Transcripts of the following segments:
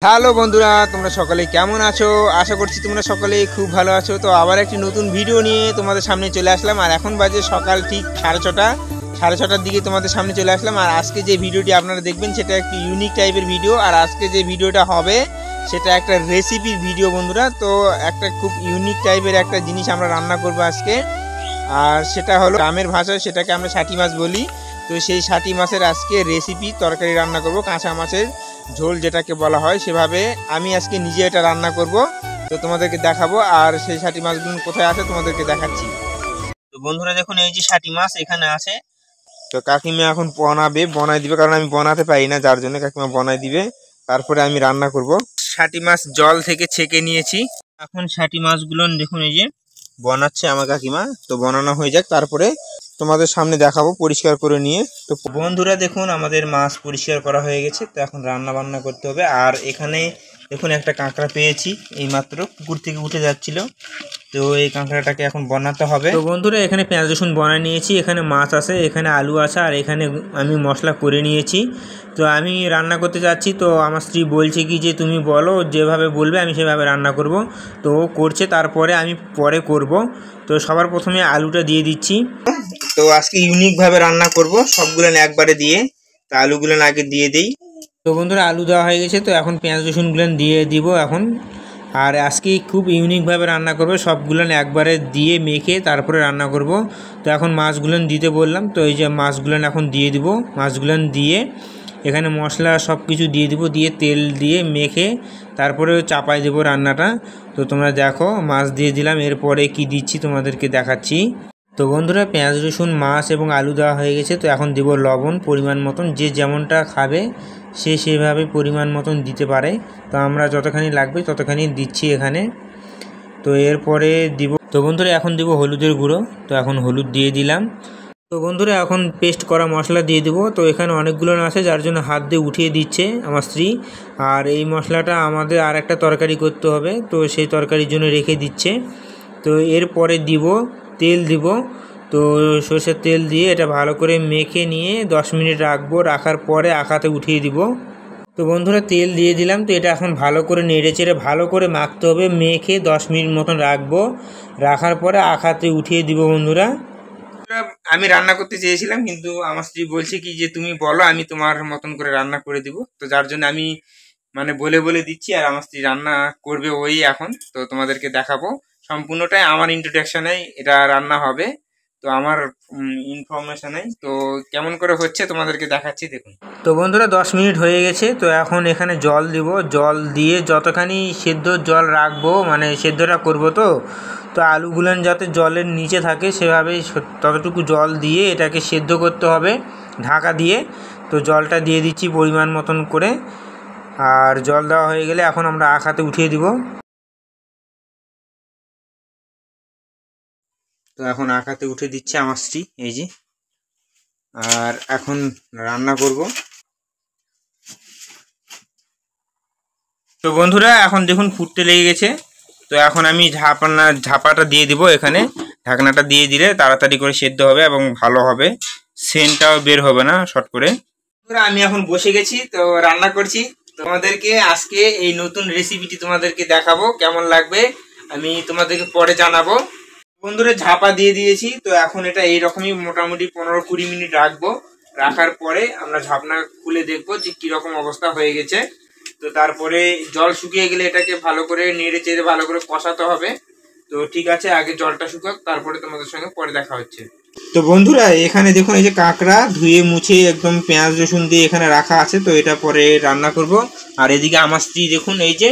Hello বন্ধুরা, তোমরা সকলে কেমন আছো? আশা করছি তোমরা সকলেই খুব ভালো আছো। তো আবার একটি নতুন ভিডিও নিয়ে তোমাদের সামনে চলে আসলাম। আর এখন বাজে সকাল ঠিক 6:30 দিকে তোমাদের সামনে চলে আসলাম। আর আজকে যে ভিডিওটি আপনারা দেখবেন সেটা একটি ইউনিক টাইপের ভিডিও। আর আজকে যে ভিডিওটা হবে সেটা একটা রেসিপির ভিডিও বন্ধুরা। তো একটা খুব ইউনিক টাইপের একটা জিনিস আমরা রান্না করবো আজকে। আর সেটা হলো গ্রামের ভাষায় সেটাকে আমরা ষাটি মাছ বলি। তো সেই ষাটি মাছের আজকে রেসিপি তরকারি রান্না করব, কাঁচা মাছের ঝোল যেটাকে বলা হয় সেভাবে আমি আজকে নিজে এটা রান্না করব। তো তোমাদেরকে দেখাবো। আর সেই ষাটি মাছগুলো কোথায় আছে তোমাদেরকে দেখাচ্ছি। তো বন্ধুরা দেখুন, এই যে ষাটি মাছ এখানে আছে। তো কাকিমা এখন বনাই দিবে, কারণ আমি বনাতে পারি না, যার জন্য কাকিমা বনাই দিবে। তারপরে আমি রান্না করব। ষাটি মাছ জল থেকে ছেঁকে নিয়েছি। এখন ষাটি মাছগুলো দেখুন এই যে বনাচ্ছে আমার কাকিমা। তো বনানো হয়ে যাক, তারপরে তোমাদের সামনে দেখাবো পরিষ্কার করে নিয়ে। তো বন্ধুরা দেখুন, আমাদের মাছ পরিষ্কার করা হয়ে গেছে। তো এখন রান্না বান্না করতে হবে। আর এখানে দেখুন একটা কাঁকড়া পেয়েছি, এইমাত্র পুকুর থেকে উঠে যাচ্ছিল। তো এই কাঁকড়াটাকে এখন বানাতে হবে। তো বন্ধুরা এখানে পেঁয়াজ রসুন বানিয়ে নিয়েছি, এখানে মাছ আছে, এখানে আলু আছে, আর এখানে আমি মশলা করে নিয়েছি। তো আমি রান্না করতে যাচ্ছি। তো আমার স্ত্রী বলছে কি যে তুমি বলো, যেভাবে বলবে আমি সেভাবে রান্না করব। তো ও করছে, তারপরে আমি পরে করব। তো সবার প্রথমে আলুটা দিয়ে দিচ্ছি। তো আজকে ইউনিকভাবে রান্না করব, সবগুলো একবারে দিয়ে। তো আলুগুলো আগে দিয়ে দিই। তো বন্ধুরা আলু দেওয়া হয়ে গেছে। তো এখন পেঁয়াজ রসুনগুলো দিয়ে দিব এখন। আর আজকে খুব ইউনিকভাবে রান্না করব, সবগুলো একবারে দিয়ে মেখে তারপরে রান্না করব। তো এখন মাছগুলো দিতে বললাম। তো এই যে মাছগুলো এখন দিয়ে দিব। মাছগুলো দিয়ে এখানে মশলা সব কিছু দিয়ে দিব, দিয়ে তেল দিয়ে মেখে তারপরে চাপাই দেবো রান্নাটা। তো তোমরা দেখো, মাছ দিয়ে দিলাম, এরপরে কি দিচ্ছি তোমাদেরকে দেখাচ্ছি। তো বন্ধুরা পেঁয়াজ রসুন মাছ এবং আলু দেওয়া হয়ে গেছে। তো এখন দিব লবণ পরিমাণ মতন, যে যেমনটা খাবে সে সেভাবে পরিমাণ মতন দিতে পারে। তো আমরা যতখানি লাগবে ততখানি দিচ্ছি এখানে। তো এরপরে দিব, তো বন্ধুরা এখন দিব হলুদের গুঁড়ো। তো এখন হলুদ দিয়ে দিলাম। তো বন্ধুরা এখন পেস্ট করা মশলা দিয়ে দেবো। তো এখানে অনেকগুলো আছে, যার জন্য হাত দিয়ে উঠিয়ে দিচ্ছে আমার স্ত্রী। আর এই মশলাটা আমাদের আর একটা তরকারি করতে হবে, তো সেই তরকারির জন্য রেখে দিচ্ছে। তো এরপরে দিব তেল দিব। তো সর্ষের তেল দিয়ে এটা ভালো করে মেখে নিয়ে 10 মিনিট রাখবো। রাখার পরে আখাতে উঠিয়ে দিব। তো বন্ধুরা তেল দিয়ে দিলাম। তো এটা এখন ভালো করে নেড়ে চেড়ে ভালো করে মাখতে হবে, মেখে 10 মিনিট মতন রাখবো। রাখার পরে আখাতে উঠিয়ে দিব বন্ধুরা। আমি রান্না করতে চেয়েছিলাম, কিন্তু আমার স্ত্রী বলছে কি যে তুমি বলো, আমি তোমার মতন করে রান্না করে দিব। তো যার জন্য আমি মানে বলে বলে দিচ্ছি, আর আমার স্ত্রী রান্না করবে ওই এখন। তো তোমাদেরকে দেখাবো সম্পূর্ণটাই আমার ইন্ট্রোডাকশনে এটা রান্না হবে। তো আমার ইনফরমেশনে তো কেমন করে হচ্ছে তোমাদেরকে দেখাচ্ছি, দেখুন। তো বন্ধুরা 10 মিনিট হয়ে গেছে। তো এখন এখানে জল দিব। জল দিয়ে যতখানি সেদ্ধ জল রাখবো, মানে সেদ্ধটা করব। তো তো আলুগুলান যাতে জলের নিচে থাকে সেভাবেই ততটুকু জল দিয়ে এটাকে সেদ্ধ করতে হবে ঢাকা দিয়ে। তো জলটা দিয়ে দিচ্ছি পরিমাণ মতন করে। আর জল দেওয়া হয়ে গেলে এখন আমরা আখাতে উঠিয়ে দিব। তো এখন আখাতে উঠে দিচ্ছে আমার স্ত্রী, এই যে। আর এখন রান্না করব। তো বন্ধুরা এখন দেখুন ফুটতে লেগে গেছে। তো এখন আমি ঝাপাটা দিয়ে দিব এখানে। ঢাকনাটা দিয়ে দিলে তাড়াতাড়ি করে সেদ্ধ হবে এবং ভালো হবে, সেন্টটাও বের হবে না শর্ট করে। আমি এখন বসে গেছি, তো রান্না করছি। তোমাদেরকে আজকে এই নতুন রেসিপিটি তোমাদেরকে দেখাবো, কেমন লাগবে আমি তোমাদেরকে পরে জানাবো। বন্ধুরা ঝাপা দিয়ে দিয়েছি। তো এখন এটা এইরকমই মোটামুটি 15-20 মিনিট রাখবো। রাখার পরে আমরা ঝাপনা খুলে দেখবো যে কিরকম অবস্থা হয়ে গেছে। তো তারপরে জল শুকিয়ে গেলে এটাকে ভালো করে নেড়ে চেড়ে ভালো করে কষাতে হবে। তো ঠিক আছে, আগে জলটা শুকাক, তারপরে তোমাদের সঙ্গে পরে দেখা হচ্ছে। তো বন্ধুরা এখানে দেখুন, এই যে কাঁকড়া ধুয়ে মুছে একদম পেঁয়াজ রসুন দিয়ে এখানে রাখা আছে। তো এটা পরে রান্না করব। আর এদিকে আমার স্ত্রী দেখুন, এই যে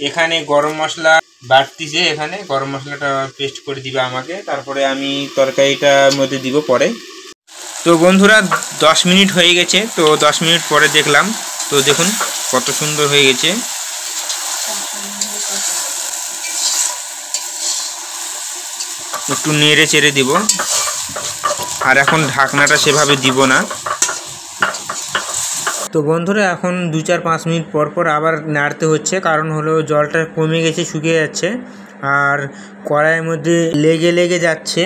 এখানে গরম মশলা বাড়তিছে, এখানে গরম মশলাটা পেস্ট করে দিবে আমাকে, তারপরে আমি তরকারিটার মধ্যে দিব পরে। তো বন্ধুরা 10 মিনিট হয়ে গেছে। তো 10 মিনিট পরে দেখলাম। তো দেখুন কত সুন্দর হয়ে গেছে। একটু নেড়ে চেড়ে দিব। আর এখন ঢাকনাটা সেভাবে দিব না। তো বন্ধুরা এখন 2-4-5 মিনিট পর পর আবার নাড়তে হচ্ছে, কারণ হলো জলটা কমে গেছে, শুকিয়ে যাচ্ছে। আর কড়াইয়ের মধ্যে লেগে লেগে যাচ্ছে,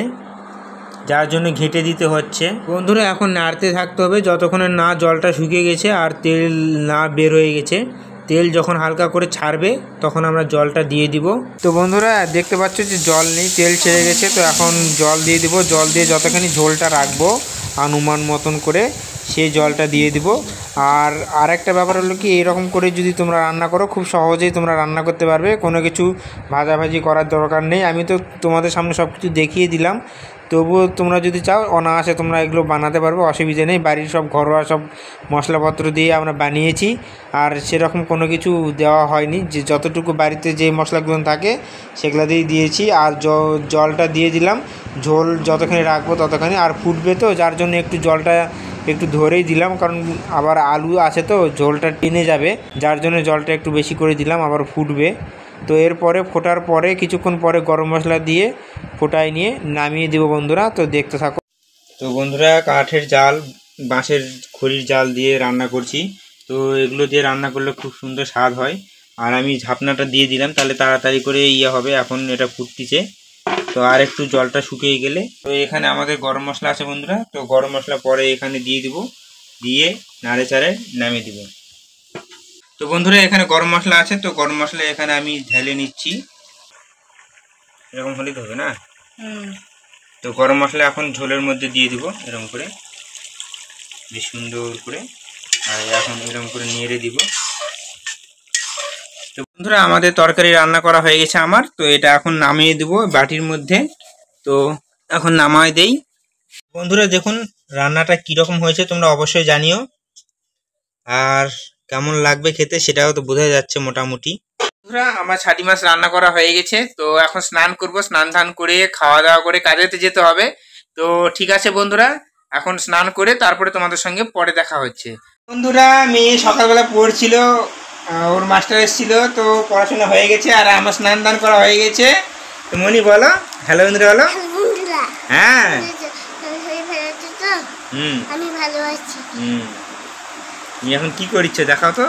যার জন্য ঘেঁটে দিতে হচ্ছে। বন্ধুরা এখন নাড়তে থাকতে হবে যতক্ষণে না জলটা শুকিয়ে গেছে আর তেল না বের হয়ে গেছে। তেল যখন হালকা করে ছাড়বে তখন আমরা জলটা দিয়ে দিব। তো বন্ধুরা দেখতে পাচ্ছ যে জল নেই, তেল ছেড়ে গেছে। তো এখন জল দিয়ে দিব, জল দিয়ে যতখানি ঝোলটা রাখবো অনুমান মতন করে সেই জলটা দিয়ে দিব। আর আরেকটা ব্যাপার হলো কি, এরকম করে যদি তোমরা রান্না করো খুব সহজেই তোমরা রান্না করতে পারবে, কোনো কিছু ভাজাভাজি করার দরকার নেই। আমি তো তোমাদের সামনে সব কিছু দেখিয়ে দিলাম, তবুও তোমরা যদি চাও অনায়াসে তোমরা এগুলো বানাতে পারবে, অসুবিধা নেই। বাড়ির সব ঘরোয়া সব মশলাপত্র দিয়ে আমরা বানিয়েছি, আর সেরকম কোনো কিছু দেওয়া হয়নি। যে যতটুকু বাড়িতে যে মশলাগুলো থাকে সেগুলো দিয়েই দিয়েছি। আর জলটা দিয়ে দিলাম, ঝোল যতখানি রাখবো ততখানি। আর ফুটবে তো, যার জন্য একটু জলটা একটু ধরেই দিলাম, কারণ আবার আলু আছে তো ঝোলটা টেনে যাবে, যার জন্য জলটা একটু বেশি করে দিলাম, আবার ফুটবে। তো এরপরে ফোটার পরে কিছুক্ষণ পরে গরম মশলা দিয়ে ফোটায় নিয়ে নামিয়ে দেবো বন্ধুরা। তো দেখতে থাকো। তো বন্ধুরা কাঠের জাল, বাঁশের খড়ির জাল দিয়ে রান্না করছি। তো এগুলো দিয়ে রান্না করলে খুব সুন্দর স্বাদ হয়। আর আমি ঝাপনাটা দিয়ে দিলাম, তাহলে তাড়াতাড়ি করে হবে। এখন এটা ফুটতিছে, তো আর একটু জলটা শুকিয়ে গেলে তো এখানে আমাদের গরম মশলা আছে বন্ধুরা। তো গরম মশলা পরে এখানে দিয়ে দিব, দিয়ে নাড়ে চাড়ে নামিয়ে দিব। তো বন্ধুরা এখানে গরম মশলা আছে, তো গরম মশলা এখানে আমি ঢেলে নিচ্ছি। এরকম হলেই হবে না? তো গরম মশলা এখন ঝোলের মধ্যে দিয়ে দিব এরকম করে, বেশ সুন্দর করে। আর এখন এরকম করে নেড়ে দিব। তো বন্ধুরা আমাদের তরকারি রান্না করা হয়ে গেছে আমার। তো এটা এখন নামিয়ে দেব বাটির মধ্যে। তো এখন নামায় দেই। বন্ধুরা দেখুন রান্নাটা কীরকম হয়েছে তোমরা অবশ্যই জানিও, আর কেমন লাগবে খেতে সেটাও তো বোঝা যাচ্ছে মোটামুটি। বন্ধুরা আমার ছাটি মাছ রান্না করা হয়ে গেছে। তো এখন স্নান করব, স্নান ধান করে খাওয়া দাওয়া করে কাজেতে যেতে হবে। তো ঠিক আছে বন্ধুরা, এখন স্নান করে তারপরে তোমাদের সঙ্গে পরে দেখা হচ্ছে। বন্ধুরা মেয়ে সকালবেলা পড়ছিল, ওর মাস্টার এসেছিল, তো পড়াশোনা হয়ে গেছে আর আমার স্নান দান করা হয়ে গেছে। তো মনি বলো হ্যালো বন্ধুরা, বলো। হ্যাঁ আমি ভালো আছি। তুমি এখন কি করছ দেখাও তো।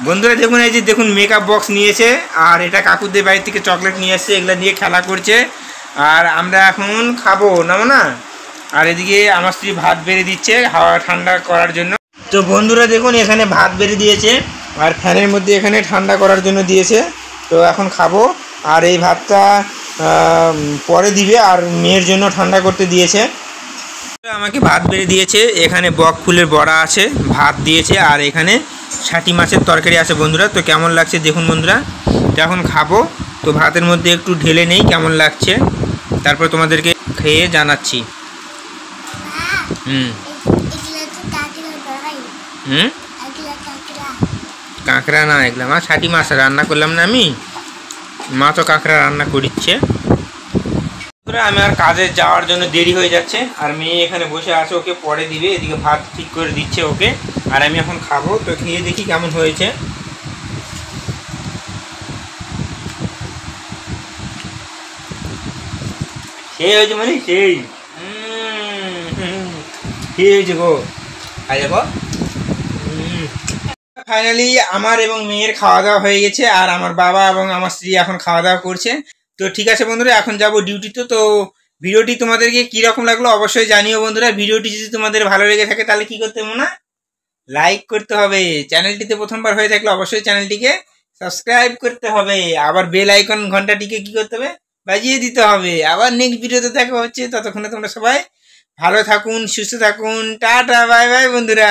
বন্ধুরা দেখুন, এই যে দেখুন মেকআপ বক্স নিয়েছে, আর এটা কাকুদের বাড়ি থেকে চকলেট নিয়ে এসছে, এগুলো দিয়ে খেলা করছে। আর আমরা এখন খাবো না। আর এদিকে আমার স্ত্রী ভাত বেড়ে দিচ্ছে হাওয়া ঠান্ডা করার জন্য। তো বন্ধুরা দেখুন এখানে ভাত বেড়ে দিয়েছে, আর ফ্যানের মধ্যে এখানে ঠান্ডা করার জন্য দিয়েছে। তো এখন খাবো। আর এই ভাতটা পরে দিবে, আর মেয়ের জন্য ঠান্ডা করতে দিয়েছে। আমাকে ভাত বেড়ে দিয়েছে, এখানে বক ফুলের বড়া আছে, ভাত দিয়েছে, আর এখানে ছাটি মাছের তরকারি আছে বন্ধুরা। তো কেমন লাগছে দেখুন বন্ধুরা। তো এখন খাবো। তো ভাতের মধ্যে একটু ঢেলে নেই কেমন লাগছে, তারপর তোমাদেরকে খেয়ে জানাচ্ছি। কাঁকড়া না, এগুলো মা ছাটি মাছ রান্না করলাম না আমি, মা তো কাঁকড়া রান্না করিচ্ছে। আমার কাজে যাওয়ার জন্য দেরি হয়ে যাচ্ছে, আর মেয়ে এখানে বসে আছে, ওকে পরে দিবে। এদিকে ভাত ঠিক করে দিচ্ছে ওকে, আর আমি এখন খাবো। তো খেয়ে দেখি কেমন হয়েছে। সেই হয়েছে মানে সেই হয়েছে গো। আর দেখো ফাইনালি আমার এবং মেয়ের খাওয়া দাওয়া হয়ে গেছে, আর আমার বাবা এবং আমার স্ত্রী এখন খাওয়া দাওয়া করছে। তো ঠিক আছে বন্ধুরা, এখন যাব ডিউটিতে। তো ভিডিওটি তোমাদেরকে কীরকম লাগলো অবশ্যই জানিও বন্ধুরা। ভিডিওটি যদি তোমাদের ভালো লেগে থাকে তাহলে কি করতে হবে না, লাইক করতে হবে। চ্যানেলটিতে প্রথমবার হয়ে থাকলে অবশ্যই চ্যানেলটিকে সাবস্ক্রাইব করতে হবে। আবার বেল আইকন ঘন্টাটিকে কি করতে হবে, বাজিয়ে দিতে হবে। আবার নেক্সট ভিডিওতে দেখা হচ্ছে, ততক্ষণে তোমরা সবাই ভালো থাকুন, সুস্থ থাকুন। টাটা বাই বাই বন্ধুরা।